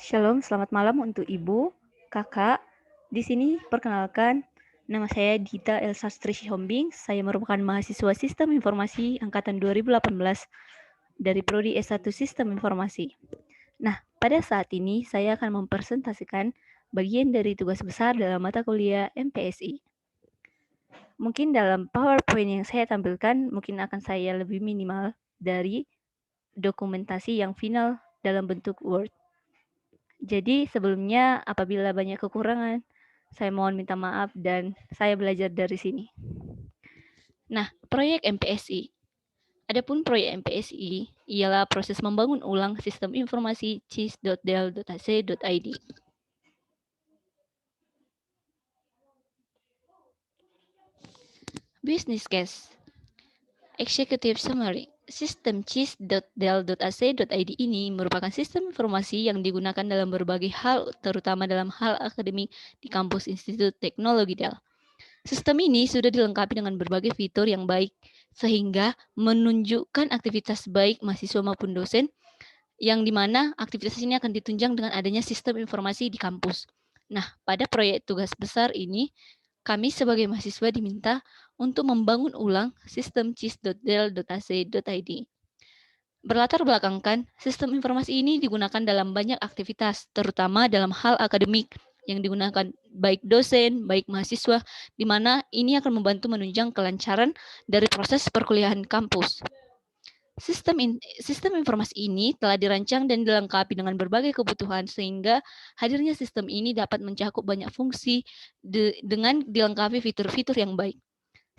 Shalom, selamat malam untuk Ibu, Kakak. Di sini perkenalkan, nama saya Dita Elsastri Sihombing. Saya merupakan mahasiswa Sistem Informasi angkatan 2018 dari Prodi S1 Sistem Informasi. Nah, pada saat ini saya akan mempresentasikan bagian dari tugas besar dalam mata kuliah MPSI. Mungkin dalam PowerPoint yang saya tampilkan mungkin akan saya lebih minimal dari dokumentasi yang final dalam bentuk Word. Jadi sebelumnya apabila banyak kekurangan, saya mohon minta maaf dan saya belajar dari sini. Nah, proyek MPSI. Adapun proyek MPSI ialah proses membangun ulang sistem informasi cis.del.ac.id. Business case. Executive summary. Sistem cis.del.ac.id ini merupakan sistem informasi yang digunakan dalam berbagai hal, terutama dalam hal akademik di kampus Institut Teknologi Del. Sistem ini sudah dilengkapi dengan berbagai fitur yang baik, sehingga menunjukkan aktivitas baik mahasiswa maupun dosen, yang dimana aktivitas ini akan ditunjang dengan adanya sistem informasi di kampus. Nah, pada proyek tugas besar ini, kami sebagai mahasiswa diminta untuk membangun ulang sistem cis.del.ac.id. Berlatar belakangkan, sistem informasi ini digunakan dalam banyak aktivitas, terutama dalam hal akademik, yang digunakan baik dosen, baik mahasiswa, di mana ini akan membantu menunjang kelancaran dari proses perkuliahan kampus. Sistem informasi ini telah dirancang dan dilengkapi dengan berbagai kebutuhan sehingga hadirnya sistem ini dapat mencakup banyak fungsi dengan dilengkapi fitur-fitur yang baik.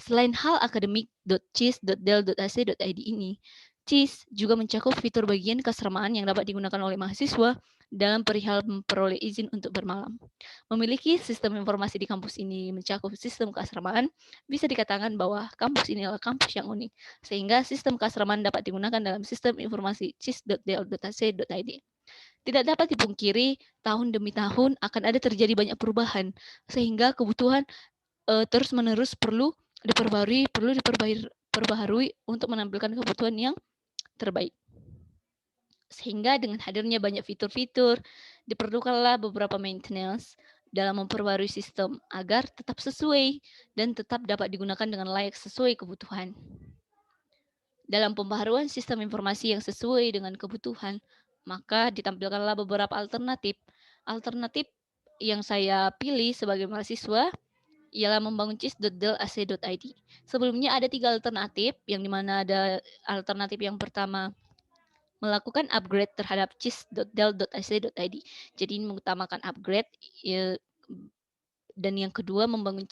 Selain hal akademik .cis.del.ac.id ini, CIS juga mencakup fitur bagian keasramaan yang dapat digunakan oleh mahasiswa dalam perihal memperoleh izin untuk bermalam. Memiliki sistem informasi di kampus ini mencakup sistem keasramaan, bisa dikatakan bahwa kampus ini adalah kampus yang unik, sehingga sistem keasramaan dapat digunakan dalam sistem informasi cis.del.ac.id. Tidak dapat dipungkiri, tahun demi tahun akan ada terjadi banyak perubahan, sehingga kebutuhan terus-menerus perlu diperbaharui untuk menampilkan kebutuhan yang terbaik. Sehingga dengan hadirnya banyak fitur-fitur, diperlukanlah beberapa maintenance dalam memperbarui sistem agar tetap sesuai dan tetap dapat digunakan dengan layak sesuai kebutuhan. Dalam pembaharuan sistem informasi yang sesuai dengan kebutuhan, maka ditampilkanlah beberapa alternatif. Alternatif yang saya pilih sebagai mahasiswa ialah membangun cis.del.ac.id. Sebelumnya ada 3 alternatif, yang dimana ada alternatif yang pertama melakukan upgrade terhadap cis.del.ac.id. Jadi ini mengutamakan upgrade, dan yang kedua membangun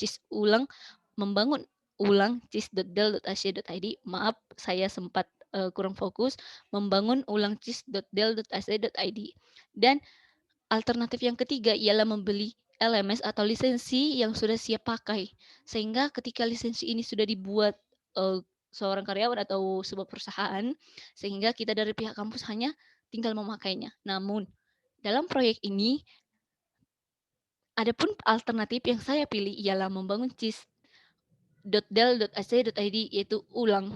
membangun ulang cis.del.ac.id. Maaf, saya sempat kurang fokus. Membangun ulang cis.del.ac.id. Dan alternatif yang ketiga ialah membeli LMS atau lisensi yang sudah siap pakai, sehingga ketika lisensi ini sudah dibuat seorang karyawan atau sebuah perusahaan, sehingga kita dari pihak kampus hanya tinggal memakainya. Namun dalam proyek ini, adapun alternatif yang saya pilih ialah membangun cis.del.ac.id, yaitu ulang,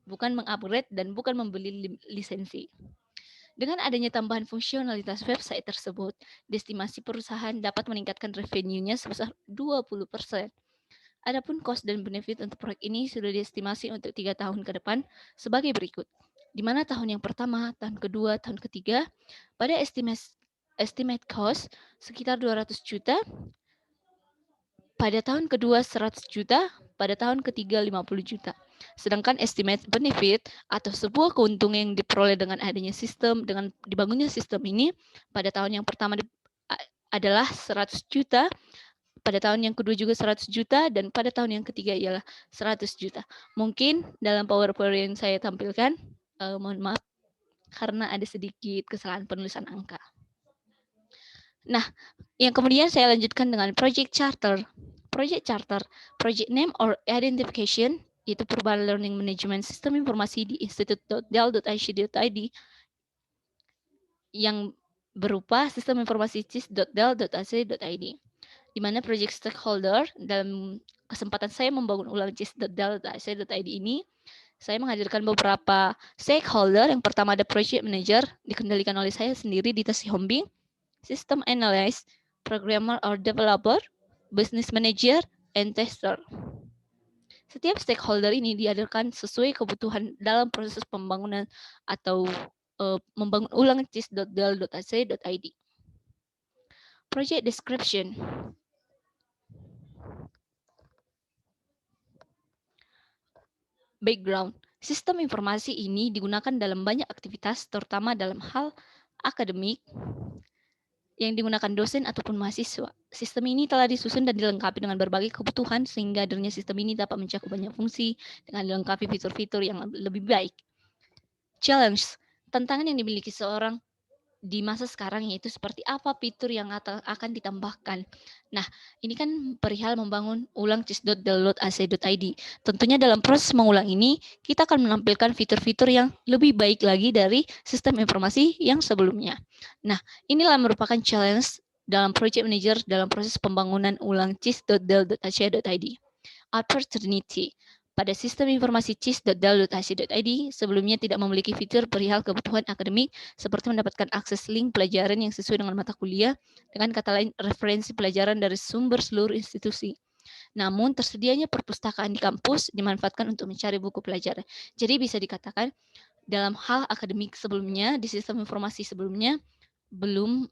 bukan mengupgrade dan bukan membeli lisensi. Dengan adanya tambahan fungsionalitas website tersebut, diestimasi perusahaan dapat meningkatkan revenue-nya sebesar 20%. Adapun cost dan benefit untuk proyek ini sudah diestimasi untuk 3 tahun ke depan sebagai berikut. Di mana tahun yang pertama, tahun kedua, tahun ketiga, pada estimate cost sekitar 200 juta, pada tahun kedua 100 juta, pada tahun ketiga 50 juta. Sedangkan estimate benefit atau sebuah keuntungan yang diperoleh dengan adanya sistem, dengan dibangunnya sistem ini, pada tahun yang pertama adalah 100 juta, pada tahun yang kedua juga 100 juta, dan pada tahun yang ketiga ialah 100 juta. Mungkin dalam PowerPoint yang saya tampilkan, mohon maaf karena ada sedikit kesalahan penulisan angka. Nah, yang kemudian saya lanjutkan dengan Project Charter. Project Charter, Project Name or Identification, yaitu perubahan learning management sistem informasi di institute.del.ac.id yang berupa sistem informasi cis.del.ac.id, di mana project stakeholder dalam kesempatan saya membangun ulang cis.del.ac.id ini, saya menghadirkan beberapa stakeholder. Yang pertama ada project manager, dikendalikan oleh saya sendiri, Dita Sihombing. system analyst, programmer or developer, business manager, and tester. Setiap stakeholder ini diadakan sesuai kebutuhan dalam proses pembangunan atau membangun ulang cis.del.ac.id. Project description. Background. Sistem informasi ini digunakan dalam banyak aktivitas, terutama dalam hal akademik yang digunakan dosen ataupun mahasiswa. Sistem ini telah disusun dan dilengkapi dengan berbagai kebutuhan sehingga adanya sistem ini dapat mencakup banyak fungsi dengan dilengkapi fitur-fitur yang lebih baik. Challenge. Tantangan yang dimiliki seorang di masa sekarang yaitu seperti apa fitur yang akan ditambahkan. Nah, ini kan perihal membangun ulang cis.del.ac.id. Tentunya dalam proses mengulang ini, kita akan menampilkan fitur-fitur yang lebih baik lagi dari sistem informasi yang sebelumnya. Nah, inilah merupakan challenge dalam project manager dalam proses pembangunan ulang cis.del.ac.id. Opportunity. Pada sistem informasi cis.del.ac.id sebelumnya tidak memiliki fitur perihal kebutuhan akademik seperti mendapatkan akses link pelajaran yang sesuai dengan mata kuliah, dengan kata lain referensi pelajaran dari sumber seluruh institusi. Namun tersedianya perpustakaan di kampus dimanfaatkan untuk mencari buku pelajaran. Jadi bisa dikatakan dalam hal akademik sebelumnya, di sistem informasi sebelumnya belum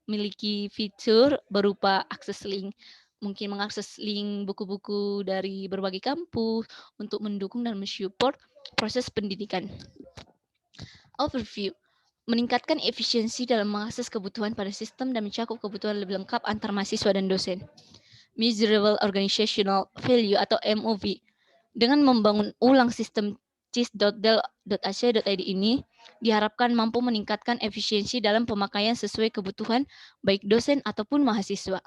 memiliki fitur berupa akses link. Mungkin mengakses link buku-buku dari berbagai kampus untuk mendukung dan mensupport proses pendidikan. Overview. Meningkatkan efisiensi dalam mengakses kebutuhan pada sistem dan mencakup kebutuhan lebih lengkap antar mahasiswa dan dosen. Measurable Organizational Value atau MOV. Dengan membangun ulang sistem cis.del.ac.id ini, diharapkan mampu meningkatkan efisiensi dalam pemakaian sesuai kebutuhan baik dosen ataupun mahasiswa.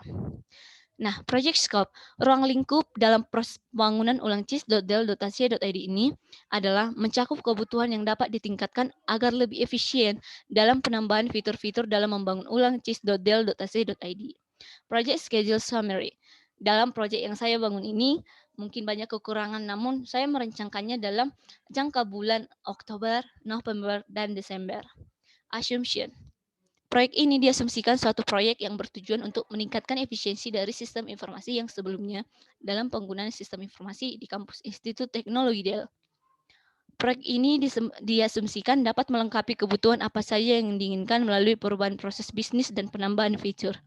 Nah, project scope, ruang lingkup dalam proses pembangunan ulang cis.del.ac.id ini adalah mencakup kebutuhan yang dapat ditingkatkan agar lebih efisien dalam penambahan fitur-fitur dalam membangun ulang cis.del.ac.id. Project schedule summary. Dalam project yang saya bangun ini, mungkin banyak kekurangan, namun saya merencanakannya dalam jangka bulan Oktober, November, dan Desember. Assumption. Proyek ini diasumsikan suatu proyek yang bertujuan untuk meningkatkan efisiensi dari sistem informasi yang sebelumnya dalam penggunaan sistem informasi di kampus Institut Teknologi Dell. Proyek ini diasumsikan dapat melengkapi kebutuhan apa saja yang diinginkan melalui perubahan proses bisnis dan penambahan fitur.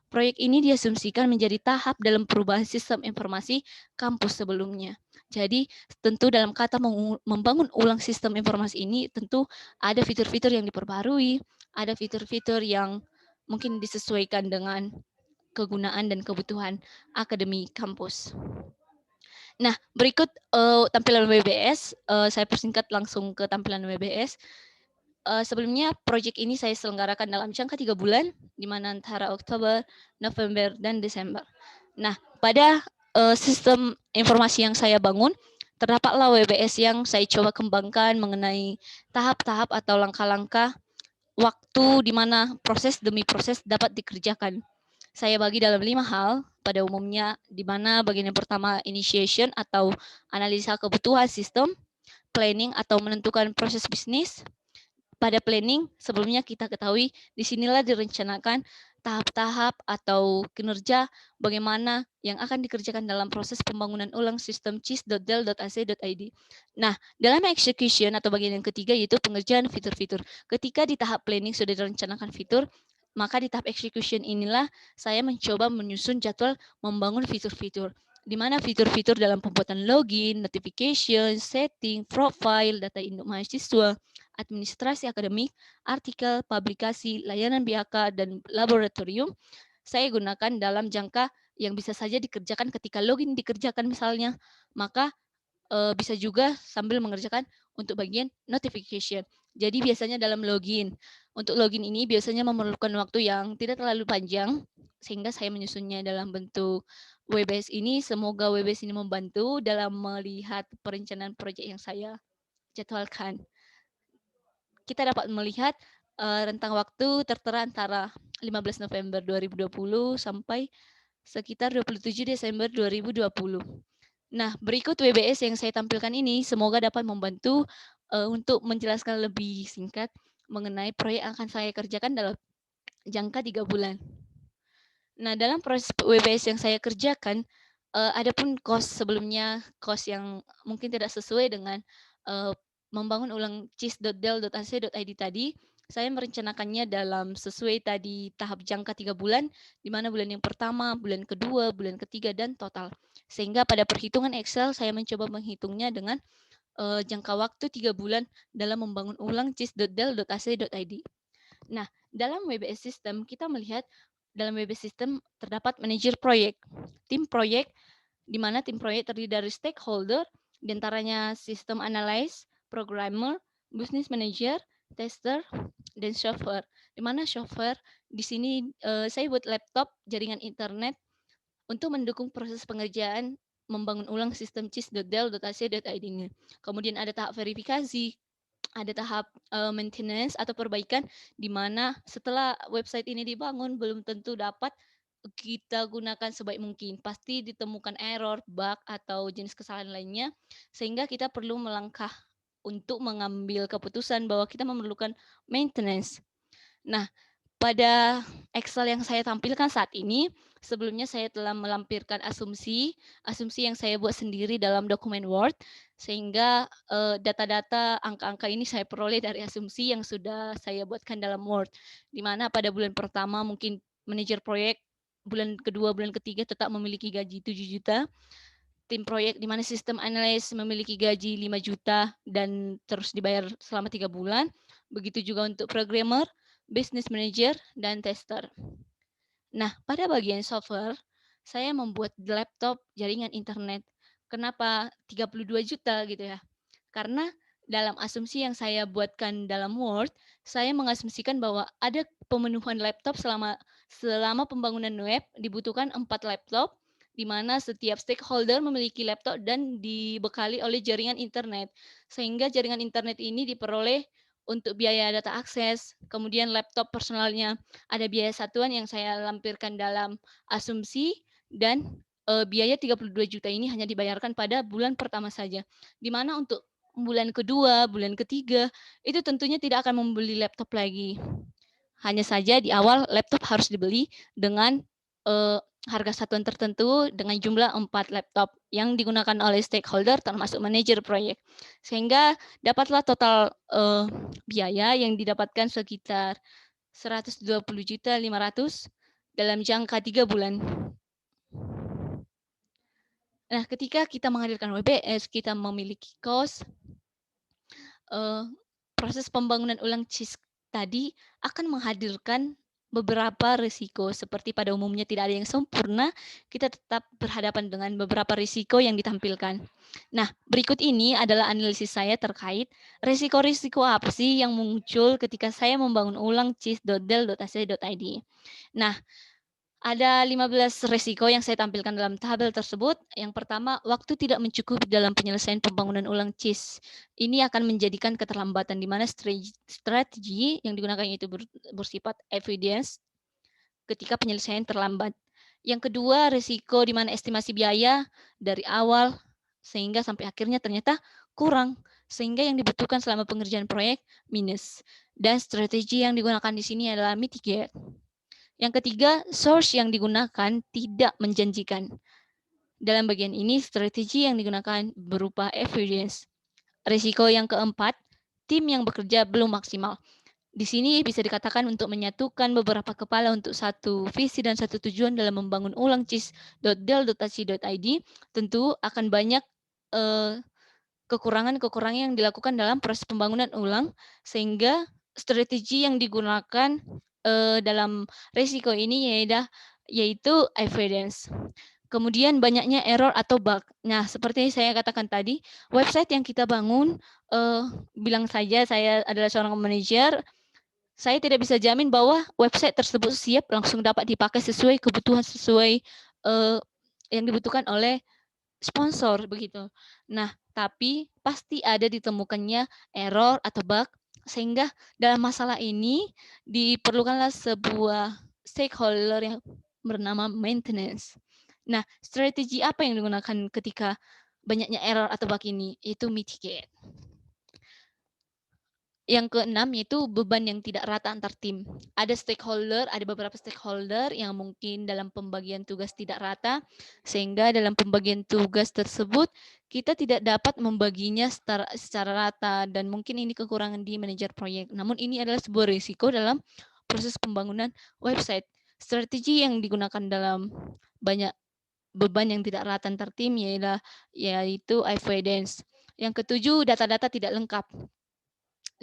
Proyek ini diasumsikan menjadi tahap dalam perubahan sistem informasi kampus sebelumnya. Jadi, tentu dalam kata membangun ulang sistem informasi ini, tentu ada fitur-fitur yang diperbarui, ada fitur-fitur yang mungkin disesuaikan dengan kegunaan dan kebutuhan akademi kampus. Nah, berikut tampilan WBS. Saya persingkat langsung ke tampilan WBS. Sebelumnya proyek ini saya selenggarakan dalam jangka 3 bulan, di mana antara Oktober, November, dan Desember. Nah, pada sistem informasi yang saya bangun, terdapatlah WBS yang saya coba kembangkan mengenai tahap-tahap atau langkah-langkah waktu di mana proses demi proses dapat dikerjakan. Saya bagi dalam 5 hal pada umumnya, di mana bagian yang pertama initiation atau analisa kebutuhan sistem, planning atau menentukan proses bisnis. Pada planning, sebelumnya kita ketahui disinilah direncanakan tahap-tahap atau kinerja bagaimana yang akan dikerjakan dalam proses pembangunan ulang sistem cis.del.ac.id. Nah, dalam execution atau bagian yang ketiga yaitu pengerjaan fitur-fitur. Ketika di tahap planning sudah direncanakan fitur, maka di tahap execution inilah saya mencoba menyusun jadwal membangun fitur-fitur, di mana fitur-fitur dalam pembuatan login, notification, setting, profile, data induk mahasiswa, administrasi akademik, artikel, publikasi, layanan BHK, dan laboratorium, saya gunakan dalam jangka yang bisa saja dikerjakan ketika login dikerjakan misalnya, maka bisa juga sambil mengerjakan untuk bagian notification. Jadi biasanya dalam login, untuk login ini biasanya memerlukan waktu yang tidak terlalu panjang, sehingga saya menyusunnya dalam bentuk WBS ini. Semoga WBS ini membantu dalam melihat perencanaan proyek yang saya jadwalkan. Kita dapat melihat rentang waktu tertera antara 15 November 2020 sampai sekitar 27 Desember 2020. Nah, berikut WBS yang saya tampilkan ini semoga dapat membantu untuk menjelaskan lebih singkat mengenai proyek yang akan saya kerjakan jangka 3 bulan. Nah, dalam proses WBS yang saya kerjakan, ada pun cost sebelumnya, cost yang mungkin tidak sesuai dengan membangun ulang cis.del.ac.id tadi. Saya merencanakannya dalam sesuai tadi tahap jangka 3 bulan, di mana bulan yang pertama, bulan kedua, bulan ketiga, dan total. Sehingga pada perhitungan Excel saya mencoba menghitungnya dengan jangka waktu 3 bulan dalam membangun ulang cis.del.ac.id. Nah, dalam WBS System kita melihat dalam WBS System terdapat manajer proyek, tim proyek, di mana tim proyek terdiri dari stakeholder, diantaranya sistem analyst, programmer, business manager, tester, dan chauffeur. Di mana chauffeur di sini saya buat laptop, jaringan internet untuk mendukung proses pengerjaan membangun ulang sistem cis.del.ac.id-nya. Kemudian ada tahap verifikasi, ada tahap maintenance atau perbaikan, di mana setelah website ini dibangun belum tentu dapat kita gunakan sebaik mungkin. Pasti ditemukan error, bug, atau jenis kesalahan lainnya, sehingga kita perlu melangkah untuk mengambil keputusan bahwa kita memerlukan maintenance. Nah, pada Excel yang saya tampilkan saat ini, sebelumnya saya telah melampirkan asumsi yang saya buat sendiri dalam dokumen Word, sehingga data-data angka-angka ini saya peroleh dari asumsi yang sudah saya buatkan dalam Word, di mana pada bulan pertama mungkin manajer proyek, bulan kedua, bulan ketiga tetap memiliki gaji 7 juta, tim proyek di mana sistem analis memiliki gaji 5 juta dan terus dibayar selama 3 bulan, begitu juga untuk programmer, business manager, dan tester. Nah, pada bagian software, saya membuat laptop jaringan internet. Kenapa 32 juta gitu ya? Karena dalam asumsi yang saya buatkan dalam Word, saya mengasumsikan bahwa ada pemenuhan laptop selama pembangunan web dibutuhkan 4 laptop, di mana setiap stakeholder memiliki laptop dan dibekali oleh jaringan internet. Sehingga jaringan internet ini diperoleh untuk biaya data akses, kemudian laptop personalnya ada biaya satuan yang saya lampirkan dalam asumsi, dan biaya 32 juta ini hanya dibayarkan pada bulan pertama saja. Di mana untuk bulan kedua, bulan ketiga, itu tentunya tidak akan membeli laptop lagi. Hanya saja di awal laptop harus dibeli dengan harga satuan tertentu dengan jumlah 4 laptop yang digunakan oleh stakeholder termasuk manajer proyek. Sehingga dapatlah total biaya yang didapatkan sekitar 120.500.000 dalam jangka 3 bulan. Nah, ketika kita menghadirkan WBS, kita memiliki cost, proses pembangunan ulang CIS tadi akan menghadirkan beberapa risiko. Seperti pada umumnya tidak ada yang sempurna, kita tetap berhadapan dengan beberapa risiko yang ditampilkan. Nah, berikut ini adalah analisis saya terkait risiko-risiko apa sih yang muncul ketika saya membangun ulang cis.del.ac.id. Nah, ada 15 risiko yang saya tampilkan dalam tabel tersebut. Yang pertama, waktu tidak mencukupi dalam penyelesaian pembangunan ulang CIS. Ini akan menjadikan keterlambatan di mana strategi yang digunakan itu bersifat evidence ketika penyelesaian terlambat. Yang kedua, risiko di mana estimasi biaya dari awal sehingga sampai akhirnya ternyata kurang, sehingga yang dibutuhkan selama pengerjaan proyek minus. Dan strategi yang digunakan di sini adalah mitigate. Yang ketiga, source yang digunakan tidak menjanjikan. Dalam bagian ini, strategi yang digunakan berupa evidence. Risiko yang keempat, tim yang bekerja belum maksimal. Di sini bisa dikatakan untuk menyatukan beberapa kepala untuk satu visi dan satu tujuan dalam membangun ulang cis.del.ac.id, tentu akan banyak kekurangan-kekurangan yang dilakukan dalam proses pembangunan ulang, sehingga strategi yang digunakan dalam risiko ini yaitu evidence. Kemudian banyaknya error atau bug. Nah, seperti saya katakan tadi, website yang kita bangun, bilang saja saya adalah seorang manajer, saya tidak bisa jamin bahwa website tersebut siap langsung dapat dipakai sesuai kebutuhan, sesuai yang dibutuhkan oleh sponsor begitu. Nah, tapi pasti ada ditemukannya error atau bug, sehingga dalam masalah ini diperlukanlah sebuah stakeholder yang bernama maintenance. Nah, strategi apa yang digunakan ketika banyaknya error atau bug ini? Itu mitigate. Yang keenam yaitu beban yang tidak rata antar tim. Ada beberapa stakeholder yang mungkin dalam pembagian tugas tidak rata, sehingga dalam pembagian tugas tersebut kita tidak dapat membaginya secara rata, dan mungkin ini kekurangan di manajer proyek. Namun ini adalah sebuah risiko dalam proses pembangunan website. Strategi yang digunakan dalam banyak beban yang tidak rata antar tim yaitu avoidance. Yang ketujuh, data-data tidak lengkap.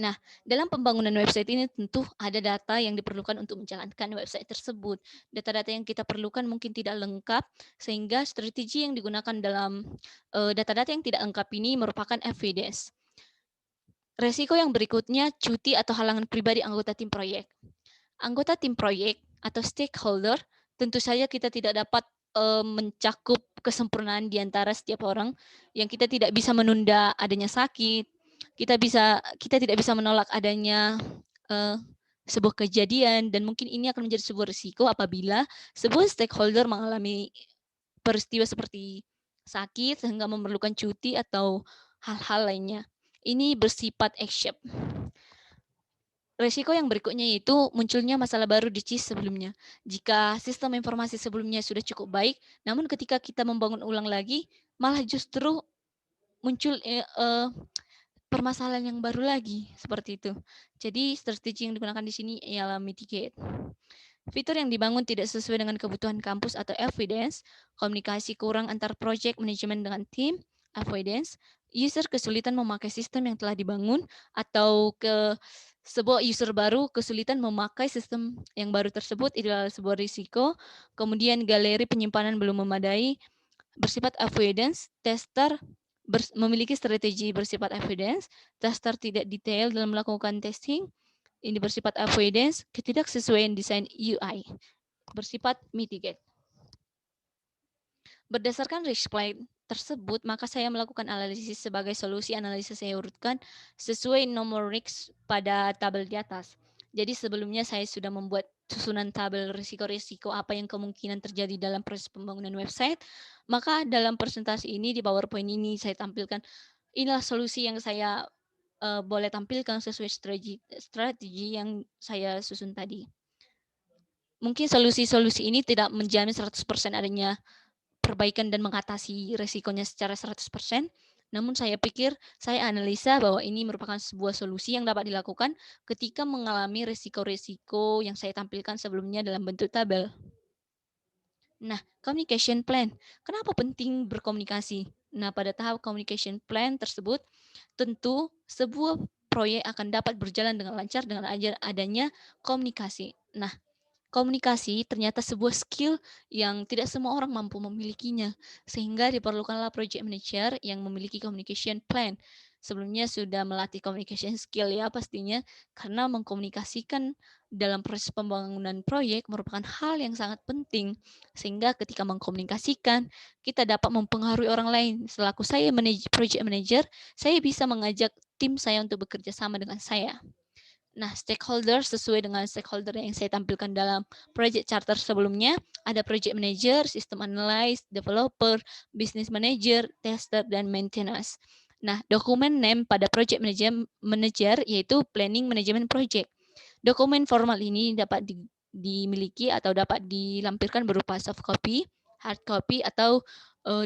Nah, dalam pembangunan website ini tentu ada data yang diperlukan untuk menjalankan website tersebut. Data-data yang kita perlukan mungkin tidak lengkap, sehingga strategi yang digunakan dalam data-data yang tidak lengkap ini merupakan evidence. Resiko yang berikutnya, cuti atau halangan pribadi anggota tim proyek. Anggota tim proyek atau stakeholder, tentu saja kita tidak dapat mencakup kesempurnaan di antara setiap orang, yang kita tidak bisa menunda adanya sakit, kita tidak bisa menolak adanya sebuah kejadian, dan mungkin ini akan menjadi sebuah risiko apabila sebuah stakeholder mengalami peristiwa seperti sakit sehingga memerlukan cuti atau hal-hal lainnya. Ini bersifat action. Resiko yang berikutnya yaitu munculnya masalah baru di CIS sebelumnya. Jika sistem informasi sebelumnya sudah cukup baik, namun ketika kita membangun ulang lagi, malah justru muncul permasalahan yang baru lagi, seperti itu. Jadi strategi yang digunakan di sini ialah mitigate. Fitur yang dibangun tidak sesuai dengan kebutuhan kampus atau evidence, komunikasi kurang antar project manajemen dengan tim, avoidance, user kesulitan memakai sistem yang telah dibangun, atau sebuah user baru kesulitan memakai sistem yang baru tersebut, adalah sebuah risiko. Kemudian galeri penyimpanan belum memadai, bersifat avoidance, tester memiliki strategi bersifat evidence, tester tidak detail dalam melakukan testing, ini bersifat avoidance, ketidaksesuaian desain UI, bersifat mitigate. Berdasarkan risk plan tersebut, maka saya melakukan analisis sebagai solusi analisis saya urutkan sesuai nomor risk pada tabel di atas. Jadi sebelumnya saya sudah membuat susunan tabel risiko-risiko apa yang kemungkinan terjadi dalam proses pembangunan website. Maka dalam presentasi ini di PowerPoint ini saya tampilkan, inilah solusi yang saya boleh tampilkan sesuai strategi yang saya susun tadi. Mungkin solusi-solusi ini tidak menjamin 100% adanya perbaikan dan mengatasi resikonya secara 100%. Namun saya pikir, saya analisa bahwa ini merupakan sebuah solusi yang dapat dilakukan ketika mengalami resiko-resiko yang saya tampilkan sebelumnya dalam bentuk tabel. Nah, communication plan. Kenapa penting berkomunikasi? Nah, pada tahap communication plan tersebut, tentu sebuah proyek akan dapat berjalan dengan lancar dengan adanya komunikasi. Nah, komunikasi ternyata sebuah skill yang tidak semua orang mampu memilikinya, sehingga diperlukanlah project manager yang memiliki communication plan. Sebelumnya sudah melatih communication skill ya pastinya, karena mengkomunikasikan dalam proses pembangunan proyek merupakan hal yang sangat penting, sehingga ketika mengkomunikasikan, kita dapat mempengaruhi orang lain. Selaku saya project manager, saya bisa mengajak tim saya untuk bekerja sama dengan saya. Nah, stakeholder sesuai dengan stakeholder yang saya tampilkan dalam project charter sebelumnya, ada project manager, system analyst, developer, business manager, tester, dan maintenance. Nah, dokumen name pada project manager yaitu planning management project. Dokumen formal ini dapat dimiliki atau dapat dilampirkan berupa soft copy, hard copy, atau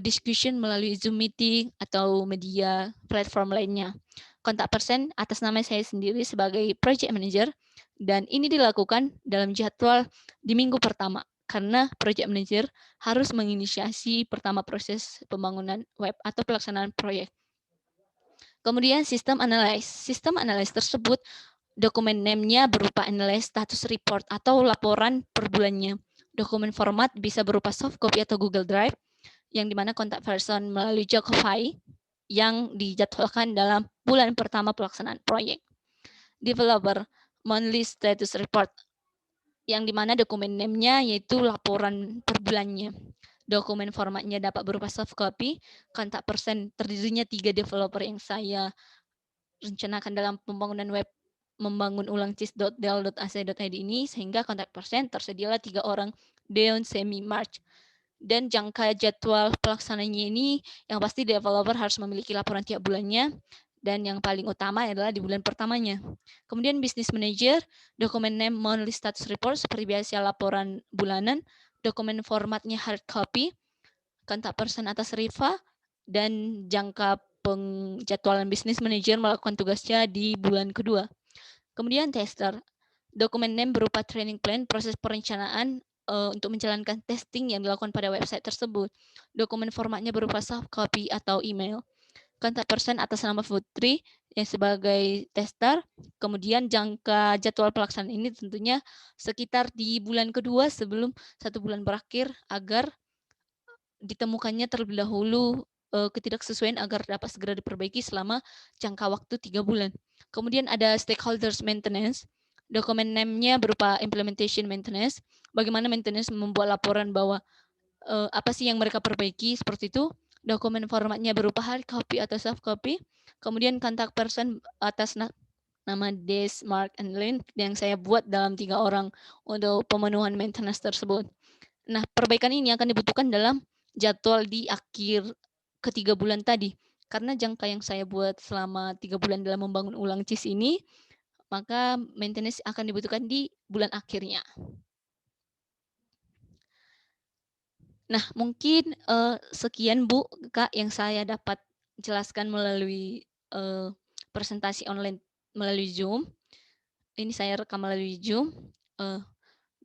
discussion melalui Zoom meeting atau media platform lainnya. Kontak person atas nama saya sendiri sebagai project manager, dan ini dilakukan dalam jadwal di minggu pertama karena project manager harus menginisiasi pertama proses pembangunan web atau pelaksanaan proyek. Kemudian sistem analyze. Sistem analyze tersebut dokumen name-nya berupa analyze status report atau laporan per bulannya. Dokumen format bisa berupa soft copy atau Google Drive, yang dimana kontak person melalui Jokify yang dijadwalkan dalam bulan pertama pelaksanaan proyek. Developer monthly status report, yang dimana dokumen name-nya yaitu laporan per bulannya. Dokumen formatnya dapat berupa soft copy. Kontak person terdirinya 3 developer yang saya rencanakan dalam pembangunan web membangun ulang cis.del.ac.id ini, sehingga kontak person tersedialah 3 orang Deon Semi March. Dan jangka jadwal pelaksananya ini yang pasti developer harus memiliki laporan tiap bulannya, dan yang paling utama adalah di bulan pertamanya. Kemudian business manager, dokumen name monthly status report seperti biasa laporan bulanan, dokumen formatnya hard copy, kontak person atas Riva, dan jangka penjadwalan business manager melakukan tugasnya di bulan kedua. Kemudian tester, dokumen name berupa training plan, proses perencanaan untuk menjalankan testing yang dilakukan pada website tersebut. Dokumen formatnya berupa soft copy atau email. Kontak person atas nama Putri yang sebagai tester. Kemudian jangka jadwal pelaksanaan ini tentunya sekitar di bulan kedua sebelum 1 bulan berakhir agar ditemukannya terlebih dahulu ketidaksesuaian agar dapat segera diperbaiki selama jangka waktu 3 bulan. Kemudian ada stakeholders maintenance. Dokumen name-nya berupa implementation maintenance. Bagaimana maintenance membuat laporan bahwa apa sih yang mereka perbaiki seperti itu. Dokumen formatnya berupa hard copy atau soft copy. Kemudian contact person atas nama Des, Mark, and Lynn yang saya buat dalam 3 orang untuk pemenuhan maintenance tersebut. Nah, perbaikan ini akan dibutuhkan dalam jadwal di akhir ketiga bulan tadi. Karena jangka yang saya buat selama 3 bulan dalam membangun ulang CIS ini, maka maintenance akan dibutuhkan di bulan akhirnya. Nah, mungkin sekian Bu, Kak, yang saya dapat jelaskan melalui presentasi online melalui Zoom. Ini saya rekam melalui Zoom.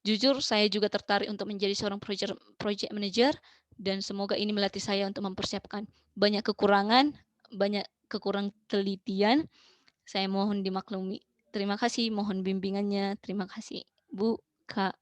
Jujur saya juga tertarik untuk menjadi seorang project manager dan semoga ini melatih saya untuk mempersiapkan banyak kekurangan, banyak kekurang telitian. Saya mohon dimaklumi. Terima kasih, mohon bimbingannya. Terima kasih, Bu, Kak.